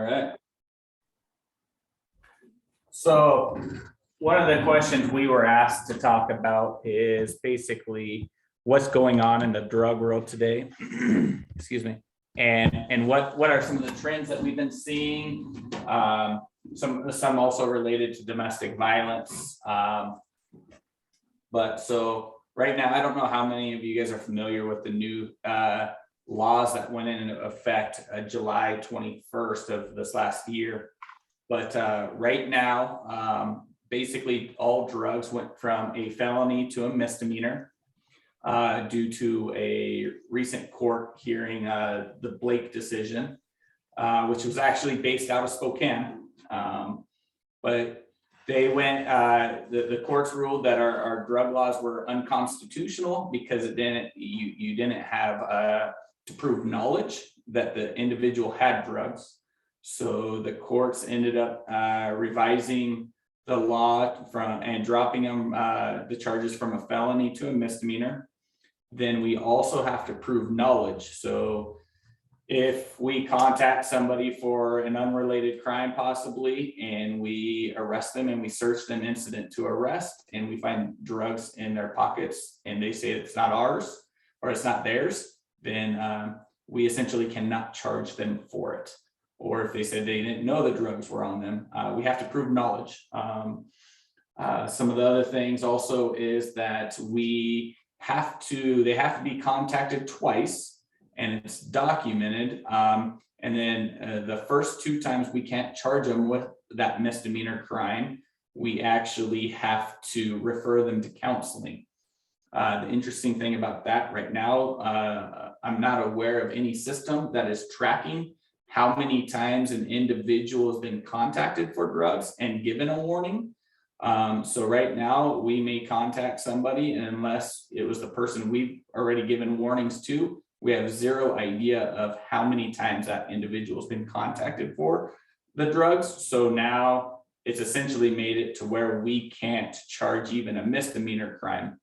All right. So one of the questions we were asked to talk about is basically what's going on in the drug world today. Excuse me. And what are some of the trends that we've been seeing? Some also related to domestic violence. But so right now, I don't know how many of you guys are familiar with the new laws that went into effect July 21st of this last year. But right now, basically all drugs went from a felony to a misdemeanor due to a recent court hearing, the Blake decision, which was actually based out of Spokane. But they went, the courts ruled that our drug laws were unconstitutional because it didn't, you didn't have to prove knowledge that the individual had drugs. So the courts ended up revising the law from and dropping them the charges from a felony to a misdemeanor. Then we also have to prove knowledge. So if we contact somebody for an unrelated crime possibly, and we arrest them and we search them incident to arrest, and we find drugs in their pockets and they say it's not ours or it's not theirs, then we essentially cannot charge them for it. Or if they said they didn't know the drugs were on them, we have to prove knowledge. Some of the other things also is that they have to be contacted twice, and it's documented. And then the first 2 times we can't charge them with that misdemeanor crime. We actually have to refer them to counseling. The interesting thing about that right now, I'm not aware of any system that is tracking how many times an individual has been contacted for drugs and given a warning. So right now we may contact somebody, and unless it was the person we've already given warnings to, we have zero idea of how many times that individual has been contacted for the drugs. So now it's essentially made it to where we can't charge even a misdemeanor crime.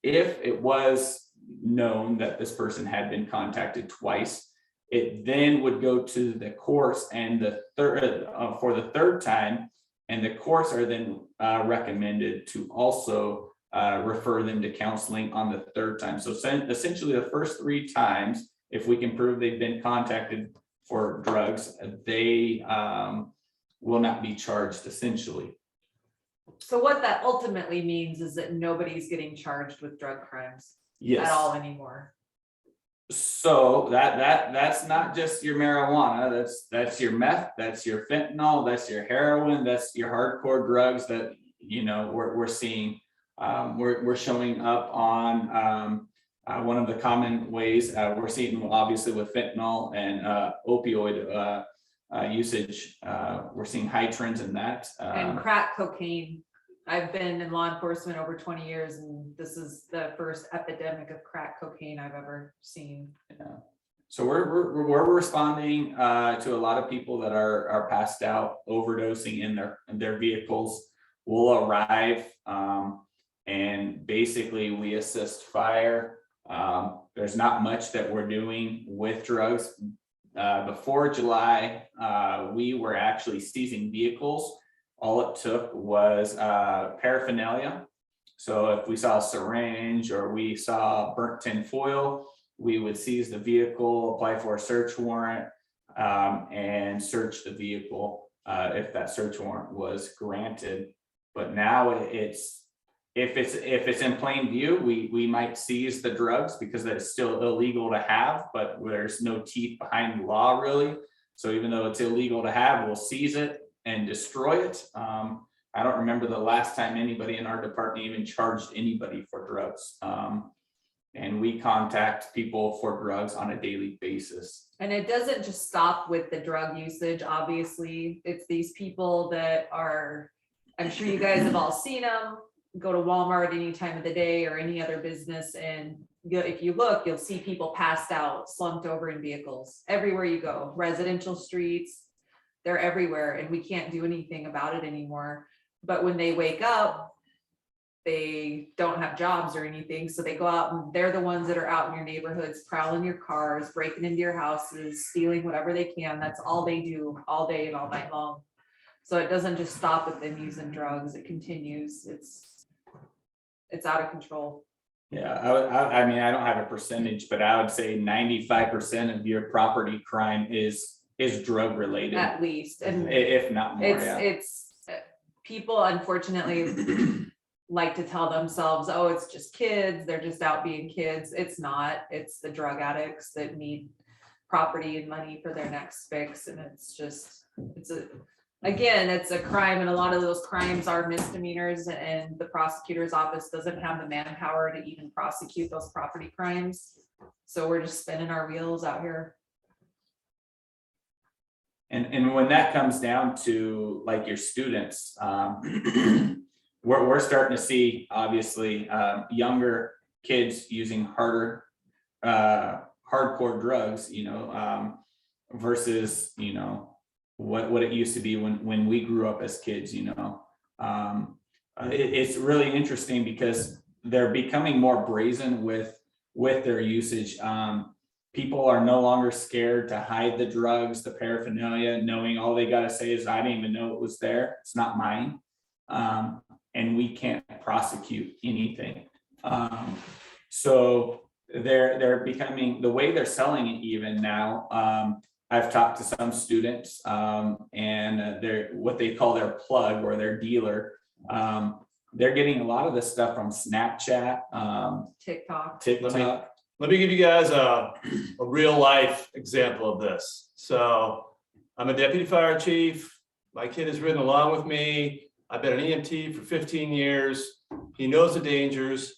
If it was known that this person had been contacted twice, it then would go to the courts and the third for the third time, and the courts are then recommended to also refer them to counseling on the third time. So essentially the first 3 times, if we can prove they've been contacted for drugs, they will not be charged essentially. So what that ultimately means is that nobody's getting charged with drug crimes at all anymore. So that's not just your marijuana, that's your meth, that's your fentanyl, that's your heroin, that's your hardcore drugs that, you know, we're seeing. We're showing up on one of the common ways we're seeing, obviously with fentanyl and opioid usage. We're seeing high trends in that. And crack cocaine. I've been in law enforcement over 20 years, and this is the first epidemic of crack cocaine I've ever seen. Yeah. So we're responding to a lot of people that are passed out, overdosing in their vehicles. We'll arrive and basically we assist fire. There's not much that we're doing with drugs. Before July, we were actually seizing vehicles. All it took was paraphernalia. So if we saw a syringe or we saw burnt tin foil, we would seize the vehicle, apply for a search warrant, and search the vehicle if that search warrant was granted. But now if it's in plain view, we might seize the drugs because it's still illegal to have, but there's no teeth behind the law really. So even though it's illegal to have, we'll seize it and destroy it. I don't remember the last time anybody in our department even charged anybody for drugs. And we contact people for drugs on a daily basis. And it doesn't just stop with the drug usage. Obviously, it's these people that are, I'm sure you guys have all seen them, go to Walmart any time of the day or any other business. And if you look, you'll see people passed out, slumped over in vehicles everywhere you go, residential streets. They're everywhere, and we can't do anything about it anymore. But when they wake up, they don't have jobs or anything, so they go out and they're the ones that are out in your neighborhoods, prowling your cars, breaking into your houses, stealing whatever they can. That's all they do all day and all night long. So it doesn't just stop with them using drugs, it continues. It's out of control. Yeah, I mean, I don't have a percentage, but I would say 95% of your property crime is drug related, At least, and if not more, yeah. it's people unfortunately like to tell themselves, oh, it's just kids, they're just out being kids. It's not. It's the drug addicts that need property and money for their next fix, and it's a crime, and a lot of those crimes are misdemeanors, and the prosecutor's office doesn't have the manpower to even prosecute those property crimes. So we're just spinning our wheels out here. And when that comes down to like your students, we're starting to see obviously younger kids using hardcore drugs, versus, what it used to be when we grew up as kids, it's really interesting because they're becoming more brazen with their usage. People are no longer scared to hide the drugs, the paraphernalia, knowing all they got to say is, I didn't even know it was there. It's not mine. And we can't prosecute anything. So they're becoming, the way they're selling it even now, I've talked to some students, and they're what they call their plug or their dealer. They're getting a lot of this stuff from Snapchat, TikTok. Let me give you guys a real life example of this. So I'm a deputy fire chief. My kid has ridden along with me. I've been an EMT for 15 years. He knows the dangers.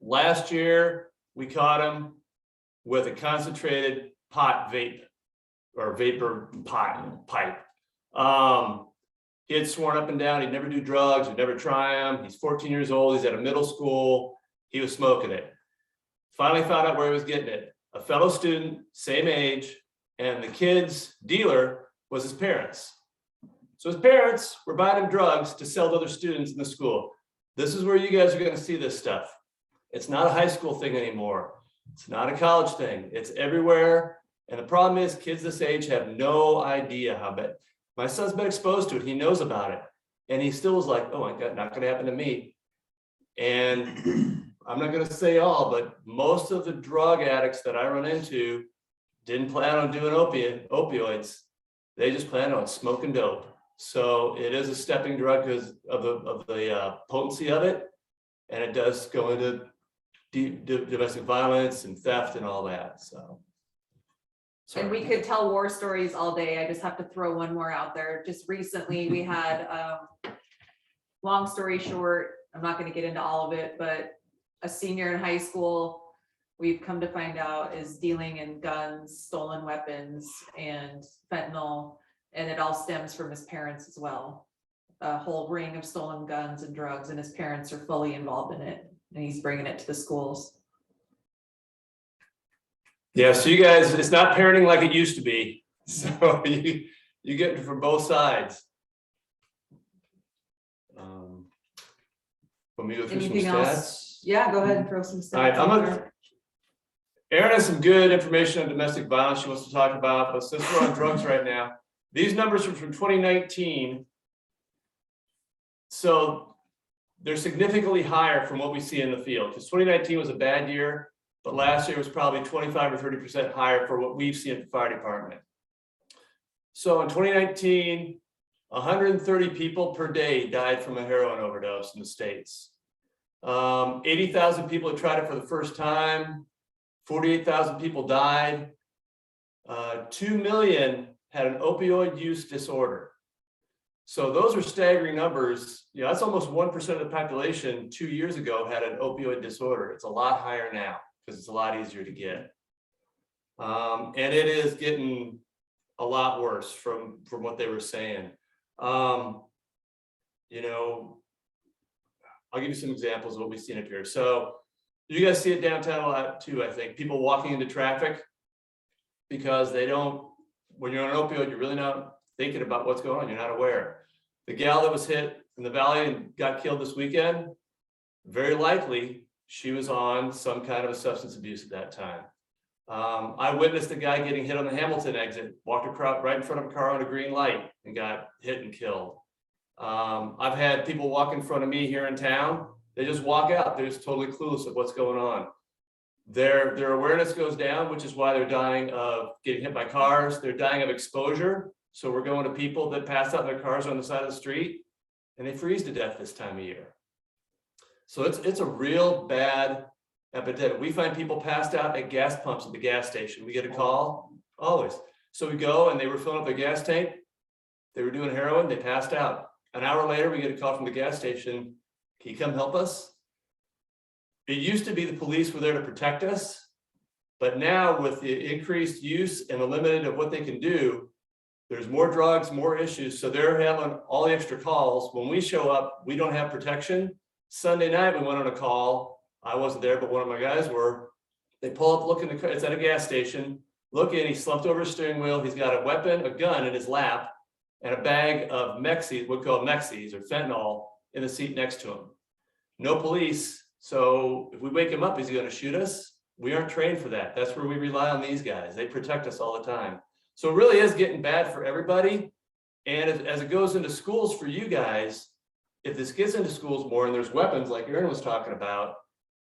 Last year, we caught him with a concentrated pot vape or vapor pot pipe. He had sworn up and down he'd never do drugs, he'd never try them. He's 14 years old. He's at a middle school. He was smoking it. Finally found out where he was getting it. A fellow student, same age, and the kid's dealer was his parents. So his parents were buying him drugs to sell to other students in the school. This is where you guys are going to see this stuff. It's not a high school thing anymore. It's not a college thing. It's everywhere. And the problem is kids this age have no idea how bad. My son's been exposed to it. He knows about it. And he still was like, oh my God, not going to happen to me. And I'm not going to say all, but most of the drug addicts that I run into didn't plan on doing opioids. They just plan on smoking dope. So it is a stepping drug because of the potency of it. And it does go into domestic violence and theft and all that. So. And we could tell war stories all day. I just have to throw one more out there. Just recently we had, long story short, I'm not going to get into all of it, but a senior in high school, we've come to find out, is dealing in guns, stolen weapons, and fentanyl. And it all stems from his parents as well. A whole ring of stolen guns and drugs, and his parents are fully involved in it. And he's bringing it to the schools. Yeah, so you guys, it's not parenting like it used to be. So you get it from both sides. Let me go through Anything some stats. else? Yeah, go ahead and throw some stats. All right, out there. Erin has some good information on domestic violence she wants to talk about, but since we're on drugs right now, these numbers are from 2019. So they're significantly higher from what we see in the field, because 2019 was a bad year, but last year was probably 25 or 30% higher for what we've seen at the fire department. So in 2019, 130 people per day died from a heroin overdose in the States. 80,000 people have tried it for the first time. 48,000 people died. 2 million had an opioid use disorder. So those are staggering numbers. You know, that's almost 1% of the population 2 years ago had an opioid disorder. It's a lot higher now because it's a lot easier to get. And it is getting a lot worse from what they were saying. You know, I'll give you some examples of what we've seen up here. So you guys see it downtown a lot too, I think. People walking into traffic because they don't, when you're on an opioid, you're really not thinking about what's going on. You're not aware. The gal that was hit in the valley and got killed this weekend, very likely she was on some kind of a substance abuse at that time. I witnessed a guy getting hit on the Hamilton exit, walked across right in front of a car on a green light and got hit and killed. I've had people walk in front of me here in town. They just walk out. They're just totally clueless of what's going on. Their awareness goes down, which is why they're dying of getting hit by cars. They're dying of exposure. So we're going to people that passed out in their cars on the side of the street and they freeze to death this time of year. So it's a real bad epidemic. We find people passed out at gas pumps at the gas station. We get a call always. So we go and they were filling up their gas tank. They were doing heroin. They passed out. An hour later, we get a call from the gas station. Can you come help us? It used to be the police were there to protect us, but now with the increased use and the limited of what they can do, there's more drugs, more issues. So they're having all the extra calls. When we show up, we don't have protection. Sunday night, we went on a call. I wasn't there, but one of my guys were. They pull up, look in the car. It's at a gas station. Look in, he slumped over his steering wheel. He's got a weapon, a gun in his lap, and a bag of Mexi, what we call Mexis or fentanyl, in the seat next to him. No police. So if we wake him up, is he going to shoot us? We aren't trained for that. That's where we rely on these guys. They protect us all the time. So it really is getting bad for everybody. And as it goes into schools for you guys, if this gets into schools more and there's weapons like Aaron was talking about,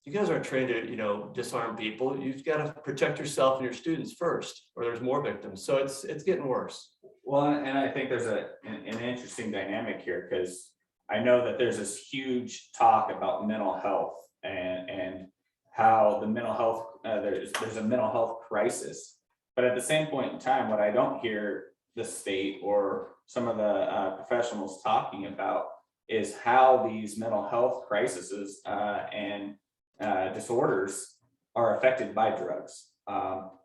you guys aren't trained to, disarm people. You've got to protect yourself and your students first, or there's more victims. So it's getting worse. Well, and I think there's an interesting dynamic here, because I know that there's this huge talk about mental health and how the mental health, there's a mental health crisis. But at the same point in time, what I don't hear the state or some of the professionals talking about is how these mental health crises and disorders are affected by drugs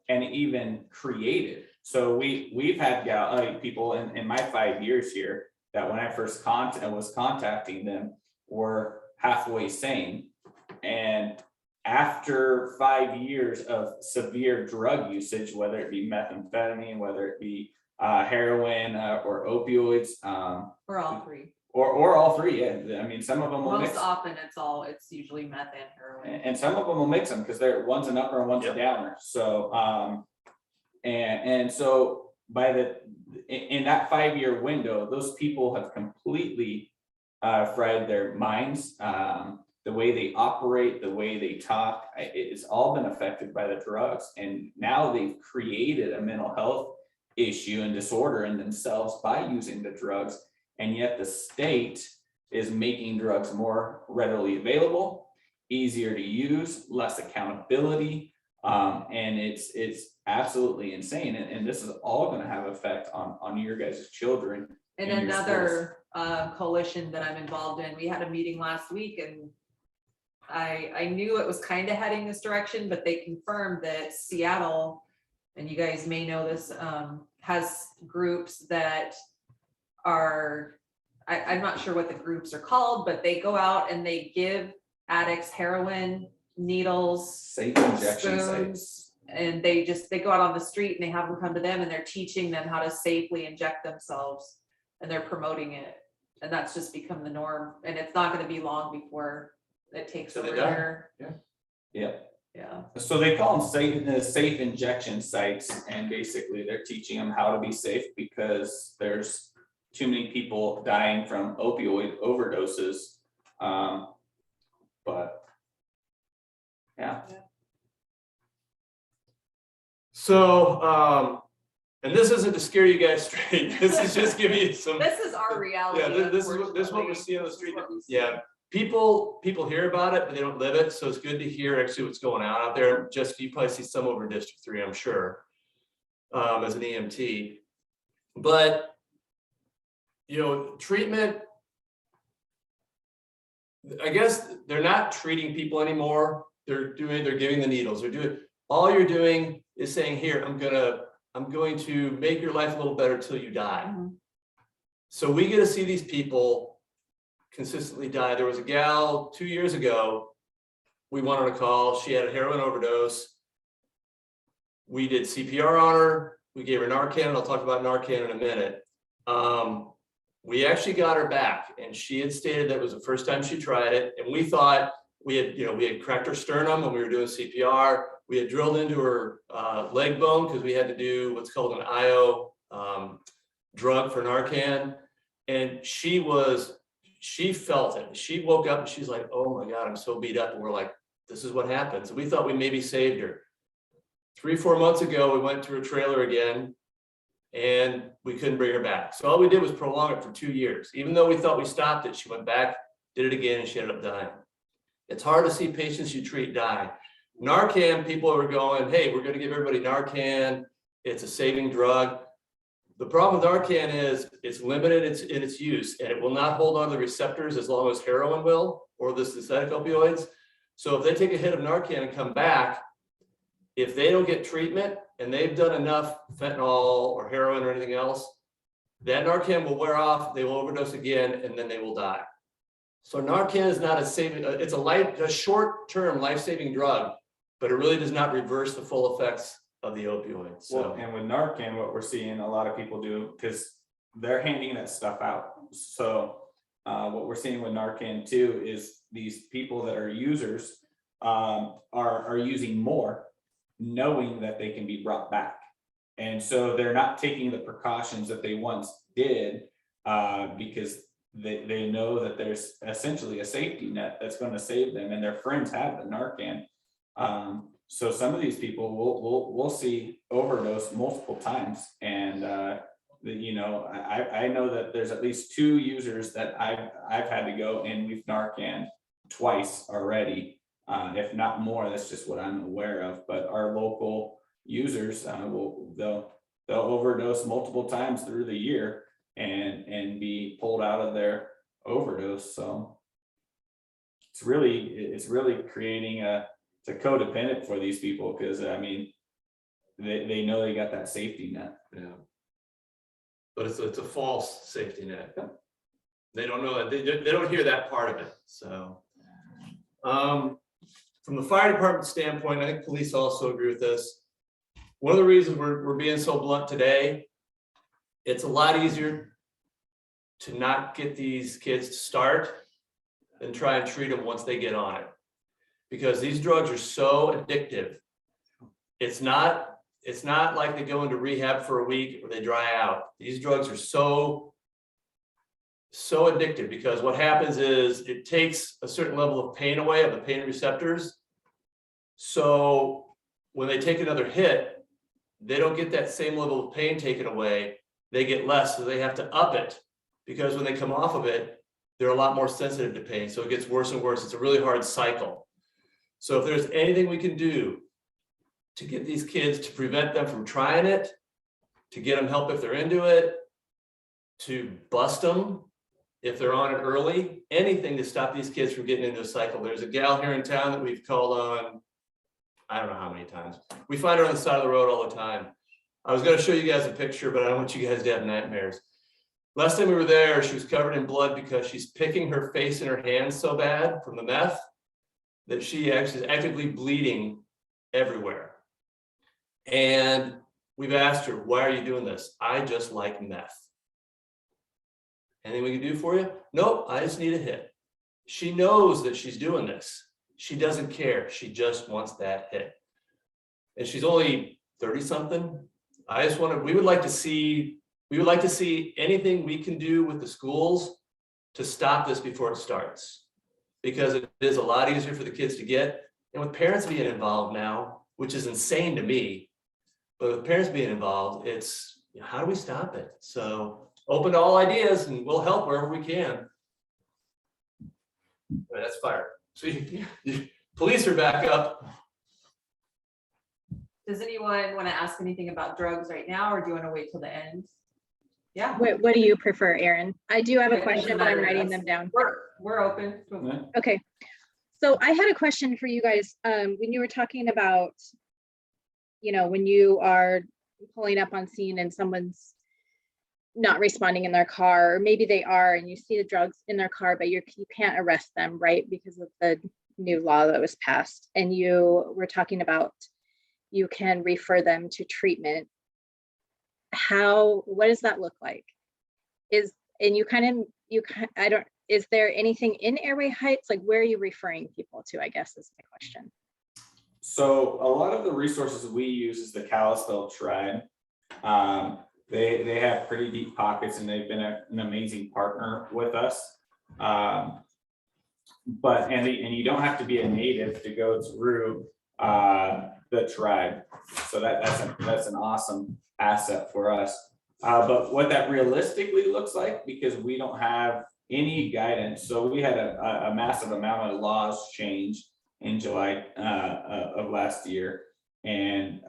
and even created. So we've had people in my 5 years here that when I first was contacting them were halfway sane, and after 5 years of severe drug usage, whether it be methamphetamine, whether it be heroin or opioids, Or all three. or all three. Yeah, I mean, some of them will Most mix, often it's usually meth and heroin. and some of them will mix them because they're one's an upper and one's a downer. So and so in that 5 year window, those people have completely fried their minds. The way they operate, the way they talk, it's all been affected by the drugs. And now they've created a mental health issue and disorder in themselves by using the drugs. And yet the state is making drugs more readily available, easier to use, less accountability. And it's absolutely insane. And this is all going to have effect on your guys' children. And in your another coalition that I'm involved in, we had a meeting last week and I knew it was kind of heading this direction, but they confirmed that Seattle, and you guys may know this, has groups that are, I'm not sure what the groups are called, but they go out and they give addicts heroin, needles, safe injection spoons, sites. and they go out on the street and they have them come to them and they're teaching them how to safely inject themselves, and they're promoting it. And that's just become the norm. And it's not going to be long before it takes over there. Yeah. Yeah. So they call them safe injection sites, and basically they're teaching them how to be safe because there's too many people dying from opioid overdoses. But yeah. So, and this isn't to scare you guys straight. This is just give you some. This is our reality. Yeah, this is what we're seeing on the street. Yeah, people hear about it, but they don't live it. So it's good to hear actually what's going on out there. Just you probably see some over District 3, I'm sure, as an EMT. But treatment. I guess they're not treating people anymore. They're giving the needles. All you're doing is saying, here, I'm going to make your life a little better till you die. Mm-hmm. So we get to see these people consistently die. There was a gal 2 years ago, we went on a call. She had a heroin overdose. We did CPR on her. We gave her Narcan, and I'll talk about Narcan in a minute. We actually got her back, and she had stated that it was the first time she tried it. And we thought we had cracked her sternum when we were doing CPR. We had drilled into her leg bone because we had to do what's called an IO drug for Narcan. And she felt it. She woke up and she's like, oh my God, I'm so beat up. And we're like, this is what happened. So we thought we maybe saved her. 3-4 months ago, we went to her trailer again and we couldn't bring her back. So all we did was prolong it for 2 years. Even though we thought we stopped it, she went back, did it again, and she ended up dying. It's hard to see patients you treat die. Narcan, people are going, hey, we're going to give everybody Narcan. It's a saving drug. The problem with Narcan is it's limited in its use, and it will not hold on to the receptors as long as heroin will, or the synthetic opioids. So if they take a hit of Narcan and come back, if they don't get treatment and they've done enough fentanyl or heroin or anything else, that Narcan will wear off, they will overdose again, and then they will die. So Narcan is not a saving, it's a short-term life-saving drug, but it really does not reverse the full effects of the opioids. So. Well, and with Narcan, what we're seeing a lot of people do, because they're handing that stuff out. So what we're seeing with Narcan too is these people that are users are using more, knowing that they can be brought back. And so they're not taking the precautions that they once did because they know that there's essentially a safety net that's going to save them, and their friends have the Narcan. So some of these people will see overdose multiple times, and I know that there's at least 2 users that I've had to go and we've Narcan twice already, if not more. That's just what I'm aware of. But our local users they'll overdose multiple times through the year and be pulled out of their overdose. So it's really creating it's a codependent for these people, because I mean they know they got that safety net. Yeah, but it's a false safety net. They don't know that, they don't hear that part of it. So from the fire department standpoint, I think police also agree with this. One of the reasons we're being so blunt today, it's a lot easier to not get these kids to start than try and treat them once they get on it. Because these drugs are so addictive. It's not like they go into rehab for a week or they dry out. These drugs are so addictive, because what happens is it takes a certain level of pain away, of the pain receptors. So when they take another hit, they don't get that same level of pain taken away. They get less, so they have to up it, because when they come off of it, they're a lot more sensitive to pain. So it gets worse and worse. It's a really hard cycle. So if there's anything we can do to get these kids, to prevent them from trying it, to get them help if they're into it, to bust them if they're on it early, anything to stop these kids from getting into a cycle. There's a gal here in town that we've called on, I don't know how many times. We find her on the side of the road all the time. I was going to show you guys a picture, but I don't want you guys to have nightmares. Last time we were there, she was covered in blood because she's picking her face and her hands so bad from the meth that she actually is actively bleeding everywhere. And we've asked her, why are you doing this? I just like meth. Anything we can do for you? Nope, I just need a hit. She knows that she's doing this. She doesn't care. She just wants that hit. And she's only 30 something. We would like to see anything we can do with the schools to stop this before it starts, because it is a lot easier for the kids to get. And with parents being involved now, which is insane to me, but with parents being involved, it's, how do we stop it? So open to all ideas, and we'll help wherever we can. Right, that's fire. So police are back up. Does anyone want to ask anything about drugs right now, or do you want to wait till the end? Yeah. What do you prefer, Erin? I do have a question, but I'm writing them down. We're open. Okay. So I had a question for you guys. When you were talking about, when you are pulling up on scene and someone's not responding in their car, or maybe they are, and you see the drugs in their car, but you can't arrest them, right? Because of the new law that was passed. And you were talking about, you can refer them to treatment. What does that look like? I is there anything in Airway Heights? Like, where are you referring people to, I guess is my question. So a lot of the resources we use is the Kalispell tribe. They have pretty deep pockets and they've been an amazing partner with us. But you don't have to be a native to go through the tribe. So that's an awesome asset for us. But what that realistically looks like, because we don't have any guidance. So we had a massive amount of laws change in July of last year. And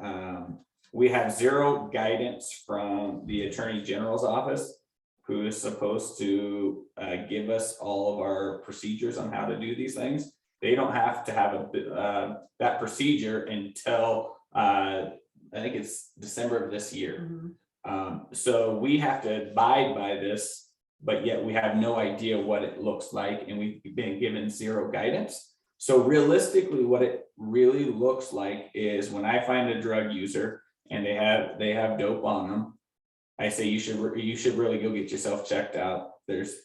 we have zero guidance from the Attorney General's office, who is supposed to give us all of our procedures on how to do these things. They don't have to have that procedure until I think it's December of this year. So we have to abide by this, but yet we have no idea what it looks like, and we've been given zero guidance. So realistically, what it really looks like is when I find a drug user and they have dope on them, I say you should really go get yourself checked out. There's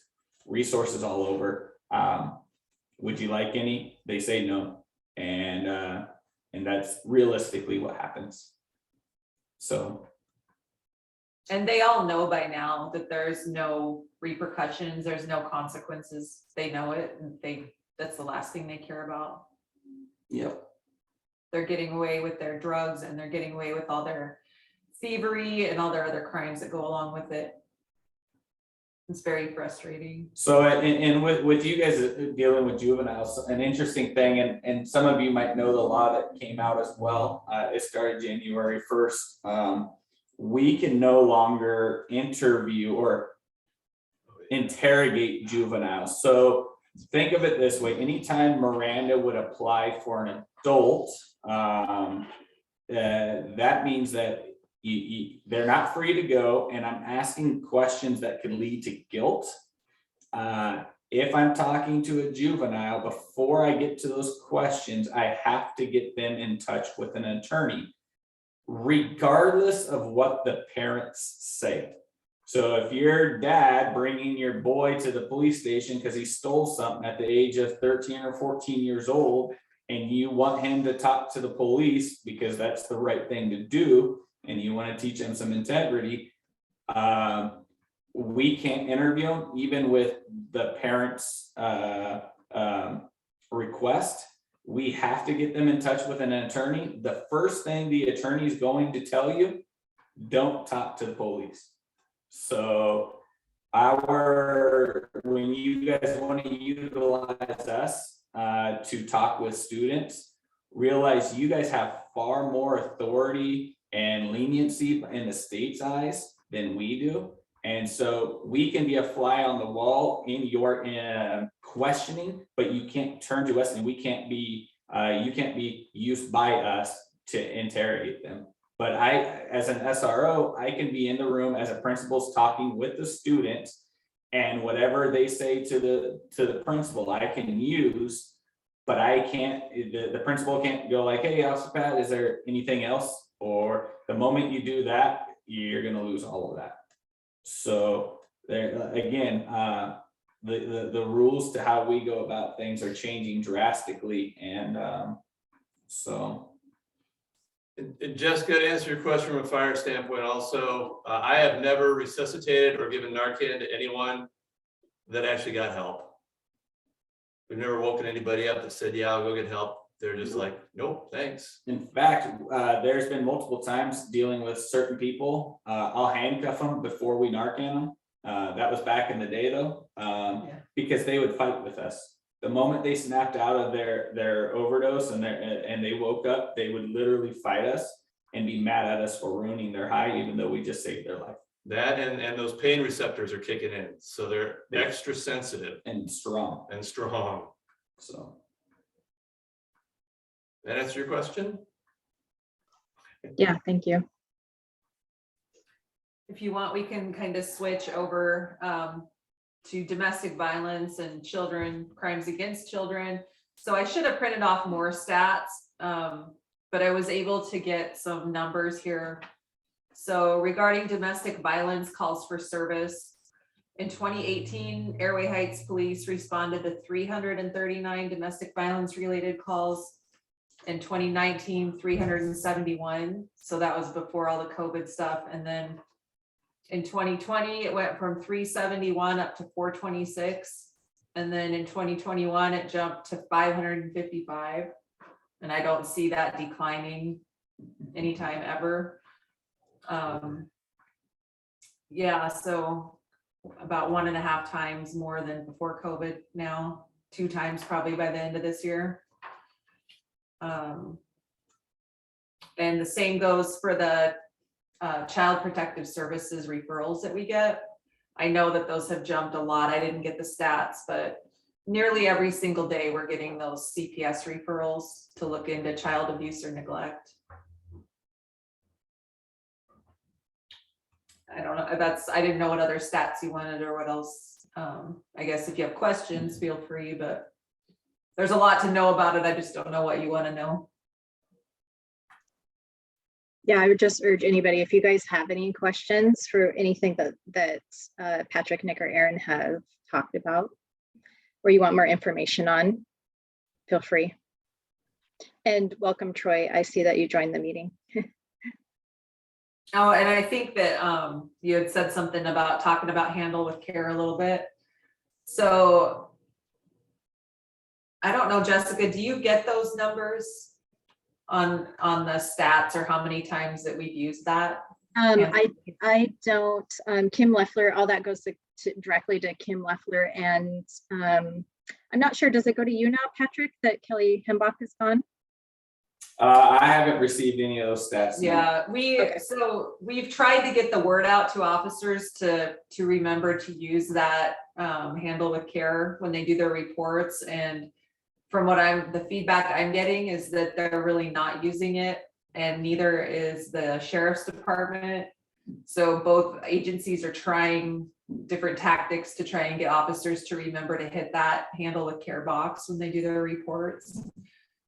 resources all over. Would you like any? They say no, and that's realistically what happens. So. And they all know by now that there's no repercussions, there's no consequences. They know it, and that's the last thing they care about. Yep. They're getting away with their drugs and they're getting away with all their thievery and all their other crimes that go along with it. It's very frustrating. So, and with you guys dealing with juveniles, an interesting thing, and some of you might know the law that came out as well. It started January 1st. We can no longer interview or interrogate juveniles. So think of it this way: anytime Miranda would apply for an adult, that means that they're not free to go, and I'm asking questions that could lead to guilt. If I'm talking to a juvenile, before I get to those questions, I have to get them in touch with an attorney, regardless of what the parents say. So if your dad bringing your boy to the police station because he stole something at the age of 13 or 14 years old, and you want him to talk to the police because that's the right thing to do, and you want to teach him some integrity, we can't interview him even with the parents' request. We have to get them in touch with an attorney. The first thing the attorney is going to tell you, don't talk to the police. So when you guys want to utilize us to talk with students, realize you guys have far more authority and leniency in the state's eyes than we do. And so we can be a fly on the wall in your questioning, but you can't turn to us, and we can't be, you can't be used by us to interrogate them. But as an SRO, I can be in the room as a principal's talking with the students, and whatever they say to the principal, I can use, but I can't, the principal can't go like, hey, Officer Pat, is there anything else? Or the moment you do that, you're gonna lose all of that. So there again, the rules to how we go about things are changing drastically, and so. And Jessica, to answer your question from a fire standpoint, also, I have never resuscitated or given Narcan to anyone that actually got help. We've never woken anybody up that said, yeah, I'll go get help. They're just like, nope, thanks. In fact, there's been multiple times dealing with certain people. I'll handcuff them before we Narcan them. That was back in the day though, because they would fight with us. The moment they snapped out of their overdose and they woke up, they would literally fight us and be mad at us for ruining their high, even though we just saved their life. That and those pain receptors are kicking in, so they're extra sensitive and strong. So that answer your question? Yeah, thank you. If you want, we can kind of switch over to domestic violence and crimes against children. So I should have printed off more stats, but I was able to get some numbers here. So regarding domestic violence calls for service, In 2018, Airway Heights Police responded to 339 domestic violence related calls. In 2019, 371. So that was before all the COVID stuff. And then in 2020, it went from 371 up to 426. And then in 2021, it jumped to 555. And I don't see that declining anytime ever. Yeah, so about 1.5 times more than before COVID now, 2 times probably by the end of this year. And the same goes for the Child Protective Services referrals that we get. I know that those have jumped a lot. I didn't get the stats, but nearly every single day we're getting those CPS referrals to look into child abuse or neglect. I don't know, I didn't know what other stats you wanted or what else. I guess if you have questions, feel free, but there's a lot to know about it. I just don't know what you want to know. Yeah, I would just urge anybody, if you guys have any questions for anything that Patrick, Nick, or Aaron have talked about, or you want more information on, feel free. And welcome, Troy. I see that you joined the meeting. Oh, and I think that you had said something about talking about Handle with Care a little bit. So I don't know, Jessica, do you get those numbers on the stats or how many times that we've used that? I don't. Kim Leffler, all that goes directly to Kim Leffler, and I'm not sure. Does it go to you now, Patrick? That Kelly Hembach is gone. I haven't received any of those stats. Yeah, Okay. so we've tried to get the word out to officers to remember to use that Handle with Care when they do their reports. And from what the feedback I'm getting is that they're really not using it, and neither is the sheriff's department. So both agencies are trying different tactics to try and get officers to remember to hit that Handle with Care box when they do their reports.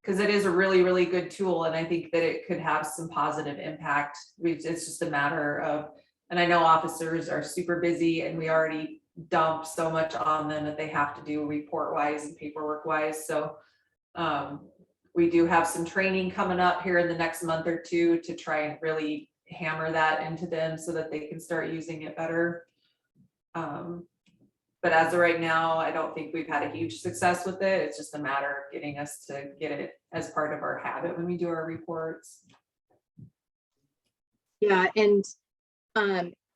Because it is a really, really good tool, and I think that it could have some positive impact. It's just a matter of, and I know officers are super busy, and we already dump so much on them that they have to do report wise and paperwork wise. So we do have some training coming up here in the next month or two to try and really hammer that into them so that they can start using it better. But as of right now, I don't think we've had a huge success with it. It's just a matter of getting us to get it as part of our habit when we do our reports. Yeah, and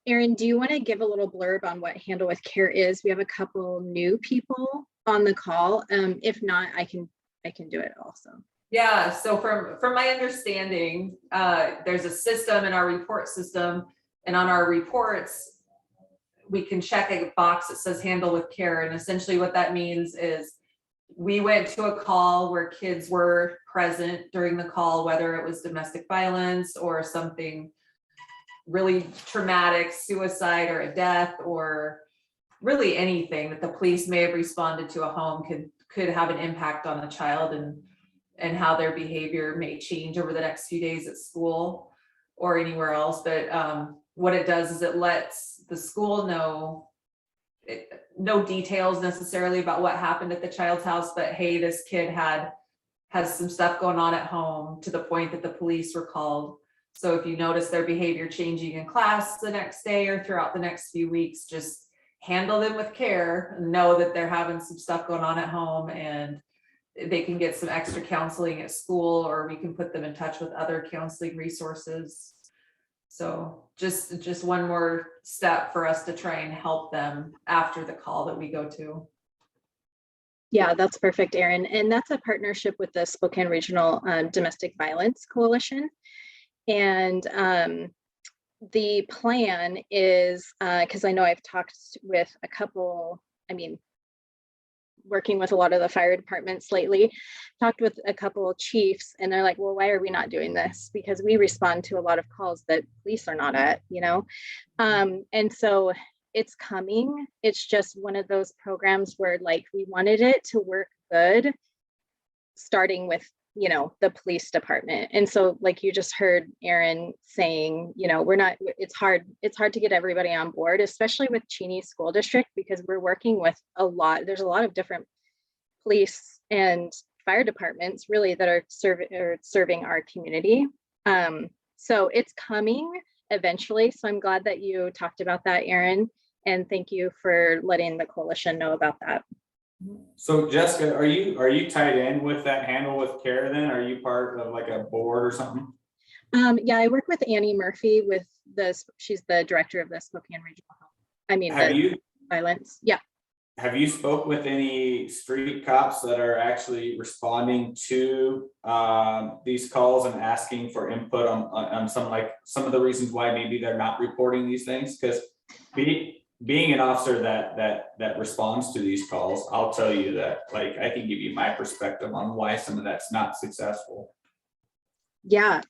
Erin, do you want to give a little blurb on what Handle with Care is? We have a couple new people on the call. If not, I can do it also. Yeah, so from my understanding, there's a system in our report system, and on our reports, we can check a box that says Handle with Care. And essentially what that means is we went to a call where kids were present during the call, whether it was domestic violence or something really traumatic, suicide or a death, or really anything that the police may have responded to a home could have an impact on a child and how their behavior may change over the next few days at school or anywhere else. But what it does is it lets the school know no details necessarily about what happened at the child's house, but hey, this kid has some stuff going on at home to the point that the police were called. So if you notice their behavior changing in class the next day or throughout the next few weeks, just handle them with care and know that they're having some stuff going on at home, and they can get some extra counseling at school, or we can put them in touch with other counseling resources. So just one more step for us to try and help them after the call that we go to. Yeah, that's perfect, Erin. And that's a partnership with the Spokane Regional Domestic Violence Coalition. And the plan is, because I know I've talked with a couple, working with a lot of the fire departments lately, talked with a couple of chiefs, and they're like, well, why are we not doing this? Because we respond to a lot of calls that police are not at, and so it's coming. It's just one of those programs where we wanted it to work good, starting with you know, the police department. And so like you just heard Aaron saying, you know, it's hard to get everybody on board, especially with Cheney School District, because we're working with there's a lot of different police and fire departments really that are serving our community. So it's coming eventually. So I'm glad that you talked about that, Aaron, and thank you for letting the coalition know about that. So Jessica, are you tied in with that handle with CARE then? Are you part of like a board or something? Yeah, I work with Annie Murphy she's the director of the Spokane Regional Health. I mean, violence. Yeah. Have you spoke with any street cops that are actually responding to these calls and asking for input on some of the reasons why maybe they're not reporting these things? Because being an officer that responds to these calls, I'll tell you that, like, I can give you my perspective on why some of that's not successful. Yeah.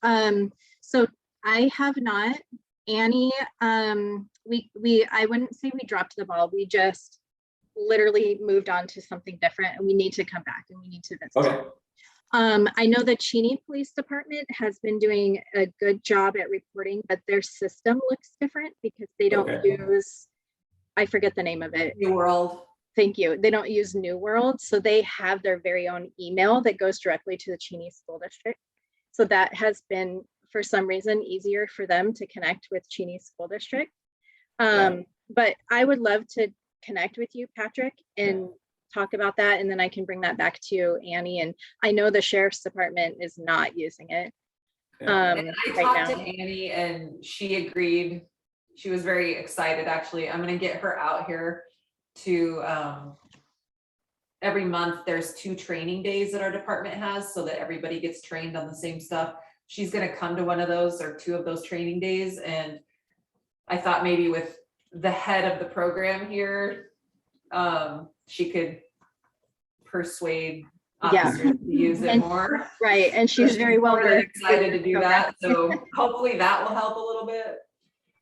So I have not, Annie. I wouldn't say we dropped the ball. We just literally moved on to something different, and we need to come back and we need to visit. Okay. I know the Cheney Police Department has been doing a good job at reporting, but their system looks different because they don't use, I forget the name of it. New World. Thank you. They don't use New World. So they have their very own email that goes directly to the Cheney School District. So that has been, for some reason, easier for them to connect with Cheney School District. But I would love to connect with you, Patrick, and talk about that. And then I can bring that back to Annie. And I know the Sheriff's Department is not using it. And I talked to Annie and she agreed. She was very excited, actually. I'm gonna get her out here to every month there's 2 training days that our department has so that everybody gets trained on the same stuff. She's gonna come to one of those or 2 of those training days. And I thought maybe with the head of the program here, she could persuade officers to use it more. Right, and she's very well excited to do that. So hopefully that will help a little bit.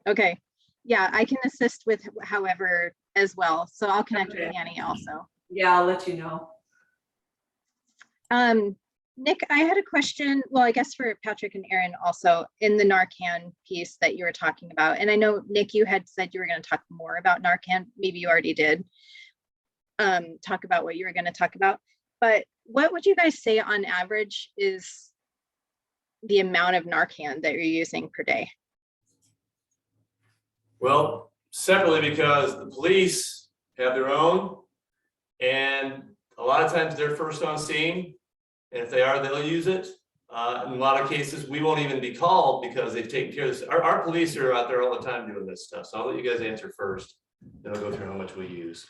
Okay, yeah, I can assist with however as well. So I'll connect with Annie also. Yeah, I'll let you know. Nick, I had a question, well, I guess for Patrick and Aaron also, in the Narcan piece that you were talking about. And I know, Nick, you had said you were going to talk more about Narcan. Maybe you already did talk about what you were going to talk about. But what would you guys say on average is the amount of Narcan that you're using per day? Well, separately, because the police have their own, and a lot of times they're first on scene. And if they are, they'll use it. In a lot of cases, we won't even be called because they've taken care of this. Our police are out there all the time doing this stuff. So I'll let you guys answer first. Then I'll go through how much we use.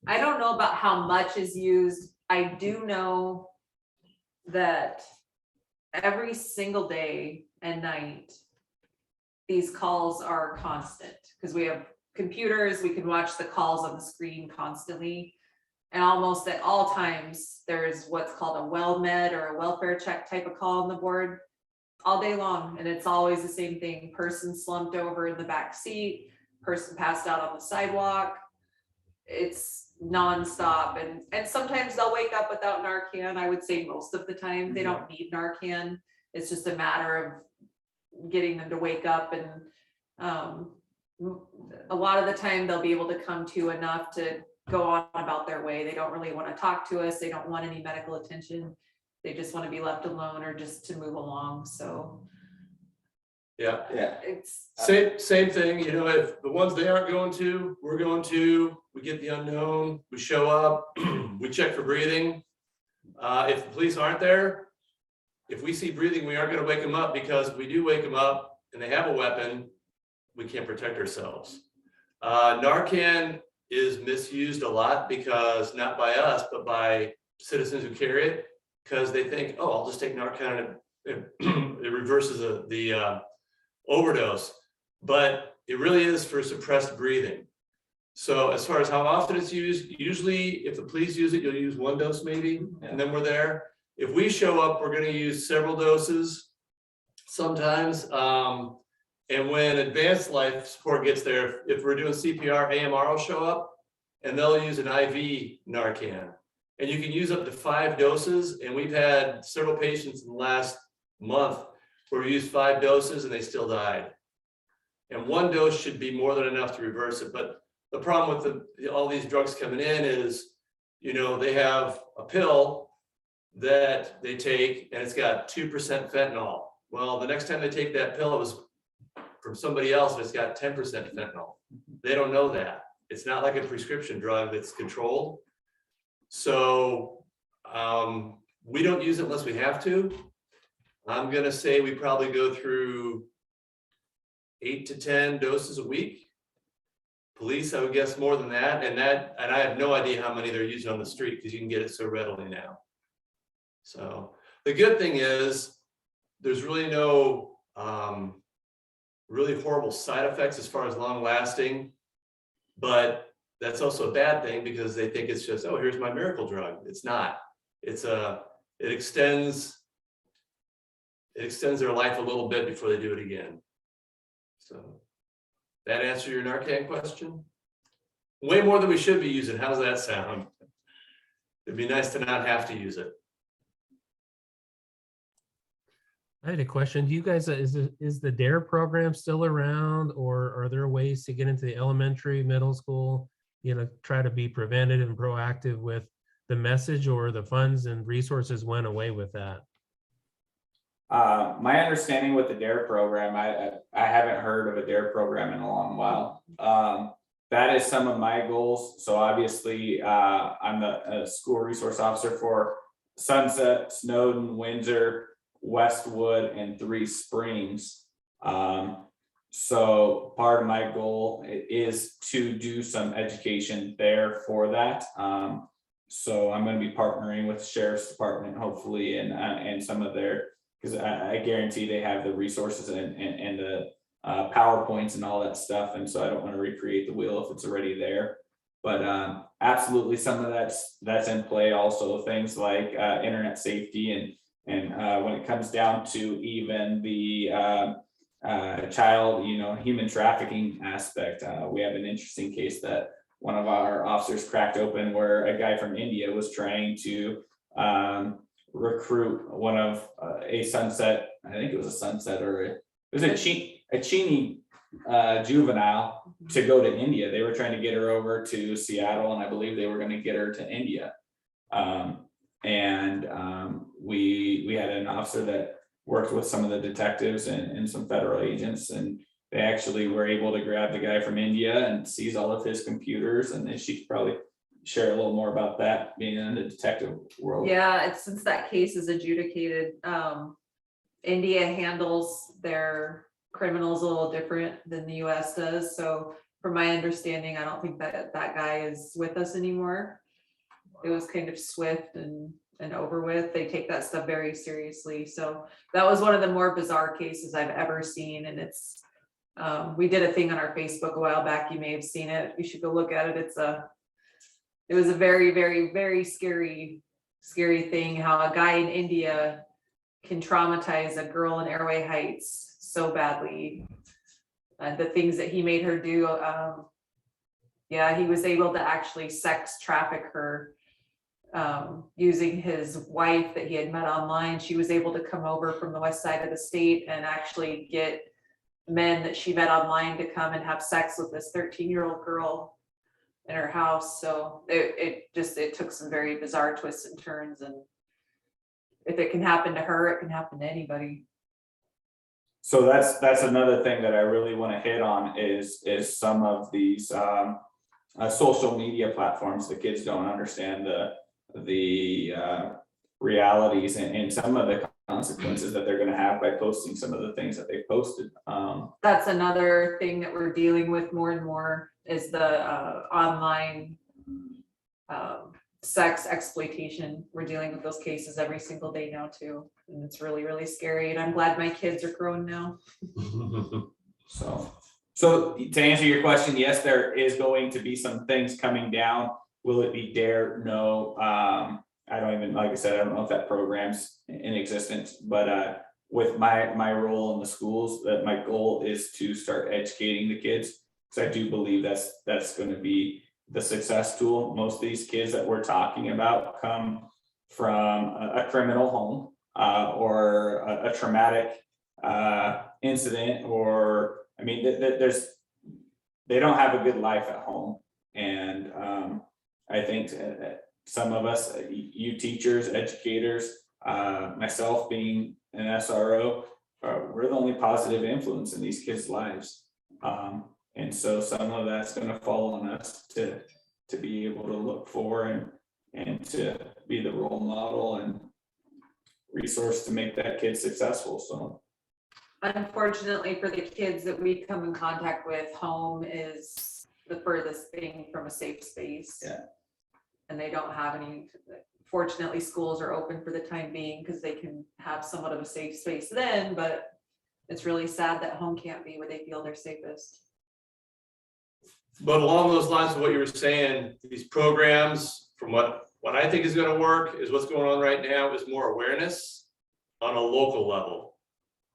I don't know about how much is used. I do know that every single day and night, these calls are constant because we have computers. We can watch the calls on the screen constantly. And almost at all times, there's what's called a well med or a welfare check type of call on the board all day long. And it's always the same thing. Person slumped over in the back seat, person passed out on the sidewalk. It's nonstop. And sometimes they'll wake up without Narcan. I would say most of the time they don't need Narcan. It's just a matter of getting them to wake up. And a lot of the time they'll be able to come to enough to go on about their way. They don't really want to talk to us. They don't want any medical attention. They just want to be left alone or just to move along. So yeah, it's same thing. You know, if the ones they aren't going to, we're going to. We get the unknown. We show up. We check for breathing. If the police aren't there, if we see breathing, we aren't going to wake them up, because if we do wake them up and they have a weapon, we can't protect ourselves. Narcan is misused a lot, because not by us, but by citizens who carry it, because they think, oh, I'll just take Narcan and it reverses the overdose. But it really is for suppressed breathing. So as far as how often it's used, usually if the police use it, you'll use 1 dose maybe, and then we're there. If we show up, we're going to use several doses sometimes. And when advanced life support gets there, if we're doing CPR, AMR will show up and they'll use an IV Narcan. and you can use up to 5 doses. And we've had several patients in the last month where we used 5 doses and they still died. And 1 dose should be more than enough to reverse it. But the problem with all these drugs coming in is, you know, they have a pill that they take and it's got 2% fentanyl. Well, the next time they take that pill, it was from somebody else and it's got 10% fentanyl. They don't know that. It's not like a prescription drug that's controlled. So we don't use it unless we have to. I'm gonna say we probably go through 8 to 10 doses a week. Police, I would guess more than that, and I have no idea how many they're using on the street because you can get it so readily now. So the good thing is there's really no really horrible side effects as far as long lasting, but that's also a bad thing because they think it's just, oh, here's my miracle drug. It's not. It extends their life a little bit before they do it again. So that answer your Narcan question? Way more than we should be using. How's that sound? It'd be nice to not have to use it. I had a question. Do you guys, is the DARE program still around, or are there ways to get into the elementary, middle school, you know, try to be preventative and proactive with the message, or the funds and resources went away with that? My understanding with the DARE program, I haven't heard of a DARE program in a long while. That is some of my goals. So obviously, I'm the school resource officer for Sunset, Snowden, Windsor, Westwood, and 3 Springs. So part of my goal is to do some education there for that. So I'm going to be partnering with the Sheriff's Department, hopefully, and some of their, because I guarantee they have the resources and the PowerPoints and all that stuff. And so I don't want to recreate the wheel if it's already there. But absolutely, some of that's in play. Also, things like internet safety and when it comes down to even the child, human trafficking aspect, we have an interesting case that one of our officers cracked open where a guy from India was trying to recruit one of a Sunset, I think it was a Sunset, or it was a Cheney juvenile to go to India. They were trying to get her over to Seattle, and I believe they were going to get her to India. We had an officer that worked with some of the detectives and some federal agents, and they actually were able to grab the guy from India and seize all of his computers. And then she could probably share a little more about that, being in the detective world. Yeah, since that case is adjudicated, India handles their criminals a little different than the US does. So from my understanding, I don't think that guy is with us anymore. It was kind of swift and over with. They take that stuff very seriously. So that was one of the more bizarre cases I've ever seen. And it's, we did a thing on our Facebook a while back. You may have seen it. You should go look at it. It was a very, very, very scary thing, how a guy in India can traumatize a girl in Airway Heights so badly. The things that he made her do. Yeah, he was able to actually sex traffic her. Using his wife that he had met online. She was able to come over from the west side of the state and actually get men that she met online to come and have sex with this 13-year-old girl in her house. So it took some very bizarre twists and turns, and if it can happen to her, it can happen to anybody. So that's another thing that I really want to hit on is some of these social media platforms. The kids don't understand the realities and some of the consequences that they're going to have by posting some of the things that they posted. That's another thing that we're dealing with more and more is the online sex exploitation. We're dealing with those cases every single day now too, and it's really, really scary. And I'm glad my kids are grown now. So to answer your question, yes, there is going to be some things coming down. Will it be DARE? No. I don't even, like I said, I don't know if that program's in existence, but with my role in the schools, that my goal is to start educating the kids, because I do believe that's going to be the success tool. Most of these kids that we're talking about come from a criminal home, or a traumatic incident, or, I mean, they don't have a good life at home. And I think some of us, you teachers, educators, myself being an SRO, we're the only positive influence in these kids' lives. And so some of that's going to fall on us to be able to look for and to be the role model and resource to make that kid successful. So Unfortunately for the kids that we come in contact with, home is the furthest thing from a safe space. Yeah. And they don't have any, fortunately, schools are open for the time being because they can have somewhat of a safe space then, but it's really sad that home can't be where they feel they're safest. But along those lines of what you were saying, these programs, from what I think is gonna work is what's going on right now is more awareness on a local level.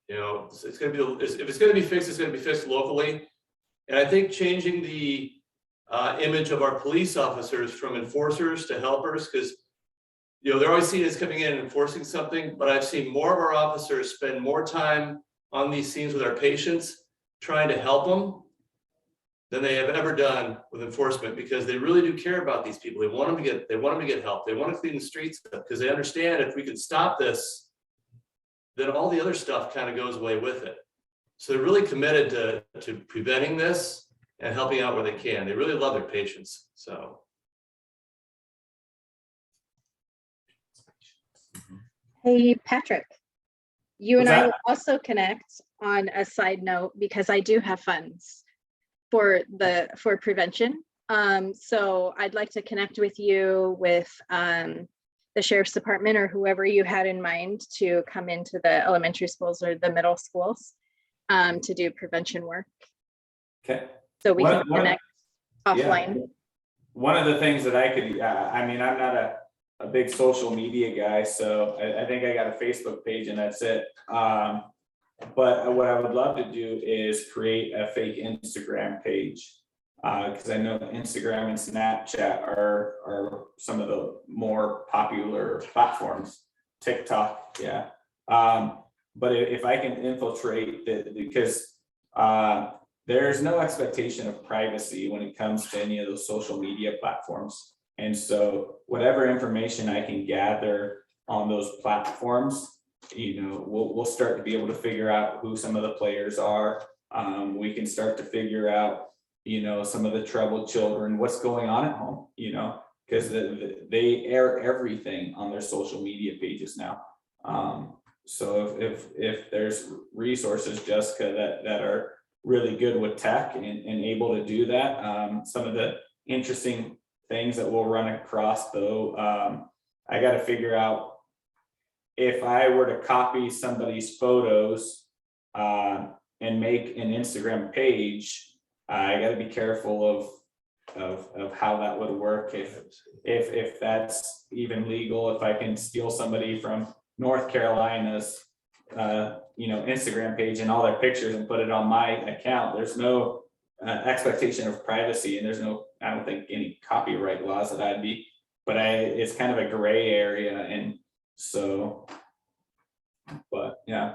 You know, it's gonna be, if it's gonna be fixed, it's gonna be fixed locally. And I think changing the image of our police officers from enforcers to helpers, because you know, they're always seen as coming in and enforcing something, but I've seen more of our officers spend more time on these scenes with our patients, trying to help them than they have ever done with enforcement, because they really do care about these people. They want them to get help. They want to clean the streets up because they understand if we can stop this, then all the other stuff kind of goes away with it. So they're really committed to preventing this and helping out where they can. They really love their patients. So. Hey, Patrick, you and What's I that? will also connect on a side note because I do have funds for prevention. So I'd like to connect with you with the sheriff's department or whoever you had in mind to come into the elementary schools or the middle schools to do prevention work. okay. So we can One- connect offline. Yeah. One of the things that I could, I mean, I'm not a big social media guy, so I think I got a Facebook page and that's it. But what I would love to do is create a fake Instagram page. Because I know Instagram and Snapchat are some of the more popular platforms. TikTok, yeah. But if I can infiltrate because there's no expectation of privacy when it comes to any of those social media platforms. And so whatever information I can gather on those platforms, you know, we'll start to be able to figure out who some of the players are. We can start to figure out, you know, some of the troubled children, what's going on at home, you know, because they air everything on their social media pages now. So if there's resources, Jessica, that are really good with tech and able to do that, some of the interesting things that we'll run across though, I got to figure out if I were to copy somebody's photos and make an Instagram page, I got to be careful of how that would work. If that's even legal, if I can steal somebody from North Carolina's, you know, Instagram page and all their pictures and put it on my account, there's no expectation of privacy, and there's no, I don't think, any copyright laws that I'd be, but it's kind of a gray area, and so, but yeah.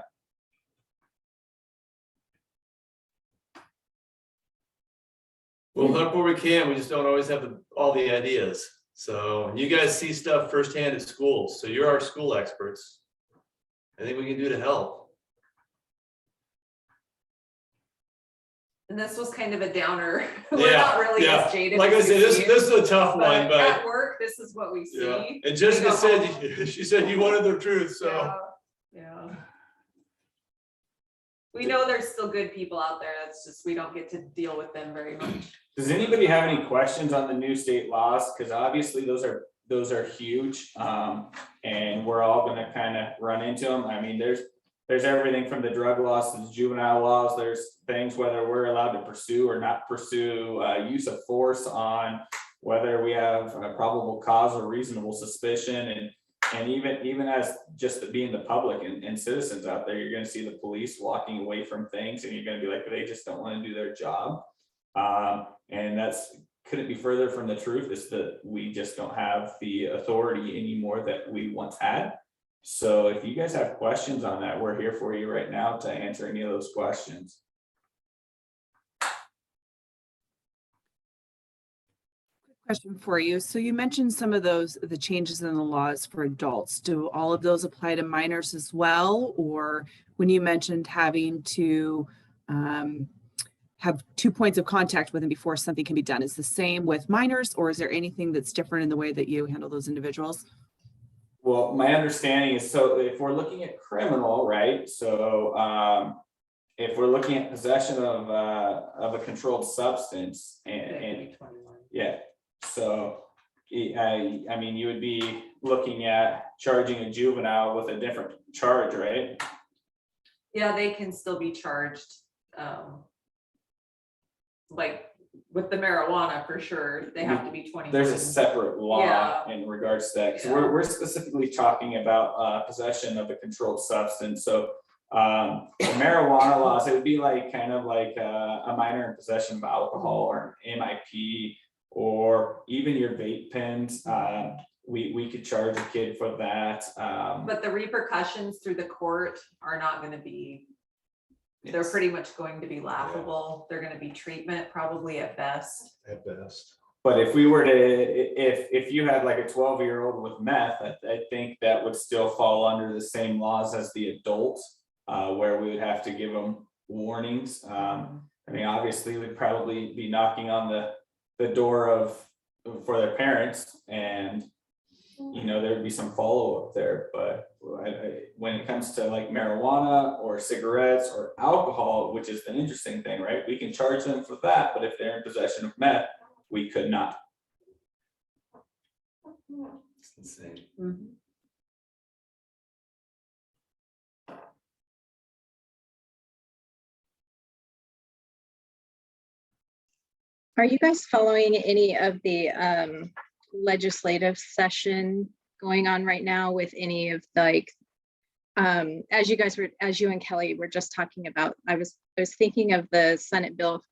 We'll help where we can. We just don't always have all the ideas. So you guys see stuff firsthand at schools. So you're our school experts. I think we can do to help. And this was kind of a downer. We're not really as jaded. Like I as said, you this see, is a tough one, but at work, this is what we see. yeah. And Jessica said, she said you wanted the truth, so. Yeah. We know there's still good people out there. That's just, we don't get to deal with them very much. Does anybody have any questions on the new state laws? Because obviously those are huge, and we're all going to kind of run into them. I mean, there's everything from the drug laws to the juvenile laws. There's things whether we're allowed to pursue or not pursue use of force on whether we have a probable cause or reasonable suspicion, and even as just being the public and citizens out there, you're going to see the police walking away from things, and you're going to be like, they just don't want to do their job. And that's couldn't be further from the truth, is that we just don't have the authority anymore that we once had. So if you guys have questions on that, we're here for you right now to answer any of those questions. Question for you. So you mentioned some of the changes in the laws for adults. Do all of those apply to minors as well? Or when you mentioned having to have 2 points of contact with them before something can be done, is the same with minors, or is there anything that's different in the way that you handle those individuals? Well, my understanding is, so if we're looking at criminal, right? So if we're looking at possession of a controlled substance and yeah, so I mean, you would be looking at charging a juvenile with a different charge, right? Yeah, they can still be charged, like with the marijuana for sure, they have to be 21. There's a separate law Yeah. in regards to that. So Yeah. we're specifically talking about possession of a controlled substance. So the marijuana laws, it would be like kind of like a minor in possession of alcohol or an MIP, or even your vape pens. We could charge a kid for that. But the repercussions through the court are not gonna be, they're Yes. pretty much going to be laughable. They're gonna be treatment probably at best. At best. But if we were to, if you had like a 12-year-old with meth, I think that would still fall under the same laws as the adults, where we would have to give them warnings. I mean, obviously, we'd probably be knocking on the door for their parents, and you know, there'd be some follow-up there. But when it comes to like marijuana or cigarettes or alcohol, which is an interesting thing, right? We can charge them for that, but if they're in possession of meth, we could not. It's insane. Mhm. Are you guys following any of the legislative session going on right now with any of like, as you and Kelly were just talking about, I was thinking of the Senate Bill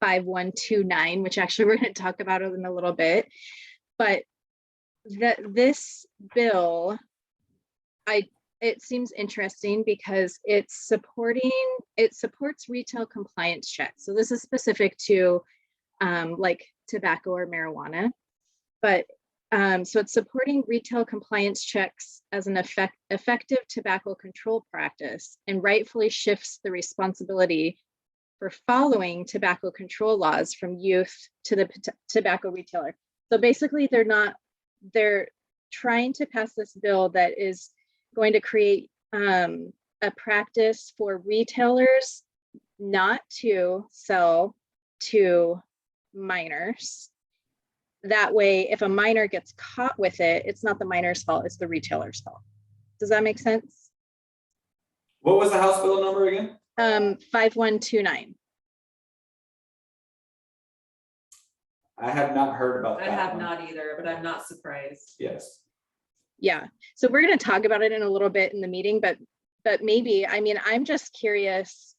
5129, which actually we're going to talk about it in a little bit, but this bill, it seems interesting because it supports retail compliance checks. So this is specific to like tobacco or marijuana, but so it's supporting retail compliance checks as an effective tobacco control practice, and rightfully shifts the responsibility for following tobacco control laws from youth to the tobacco retailer. So basically they're trying to pass this bill that is going to create a practice for retailers not to sell to minors. That way, if a minor gets caught with it, it's not the minor's fault, it's the retailer's fault. Does that make sense? What was the House bill number again? 5129. I have not heard about I that have one. not either, but I'm not surprised. Yes. Yeah, so we're going to talk about it in a little bit in the meeting, but maybe, I mean, I'm just curious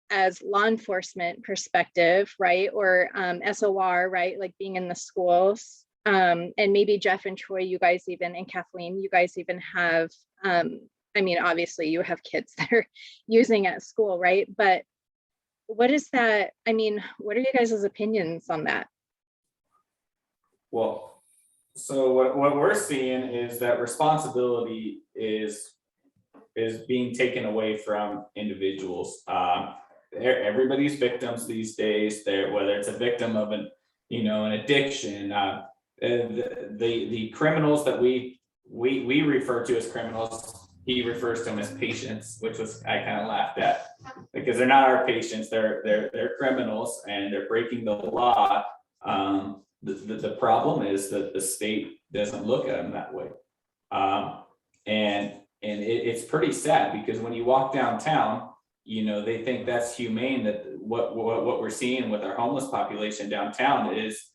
as law enforcement perspective, right? Or SOR, right? Like being in the schools, and maybe Jeff and Troy, you guys even, and Kathleen, you guys even have, I mean, obviously you have kids that are using at school, right? But what is that? I mean, what are you guys' opinions on that? Well, so what we're seeing is that responsibility is being taken away from individuals. Everybody's victims these days. Whether it's a victim of an addiction, the criminals that we refer to as criminals, he refers to them as patients, which was I kind of laughed at, because they're not our patients. They're criminals and they're breaking the law. The problem is that the state doesn't look at them that way, and it's pretty sad, because when you walk downtown, they think that's humane, that what we're seeing with our homeless population downtown is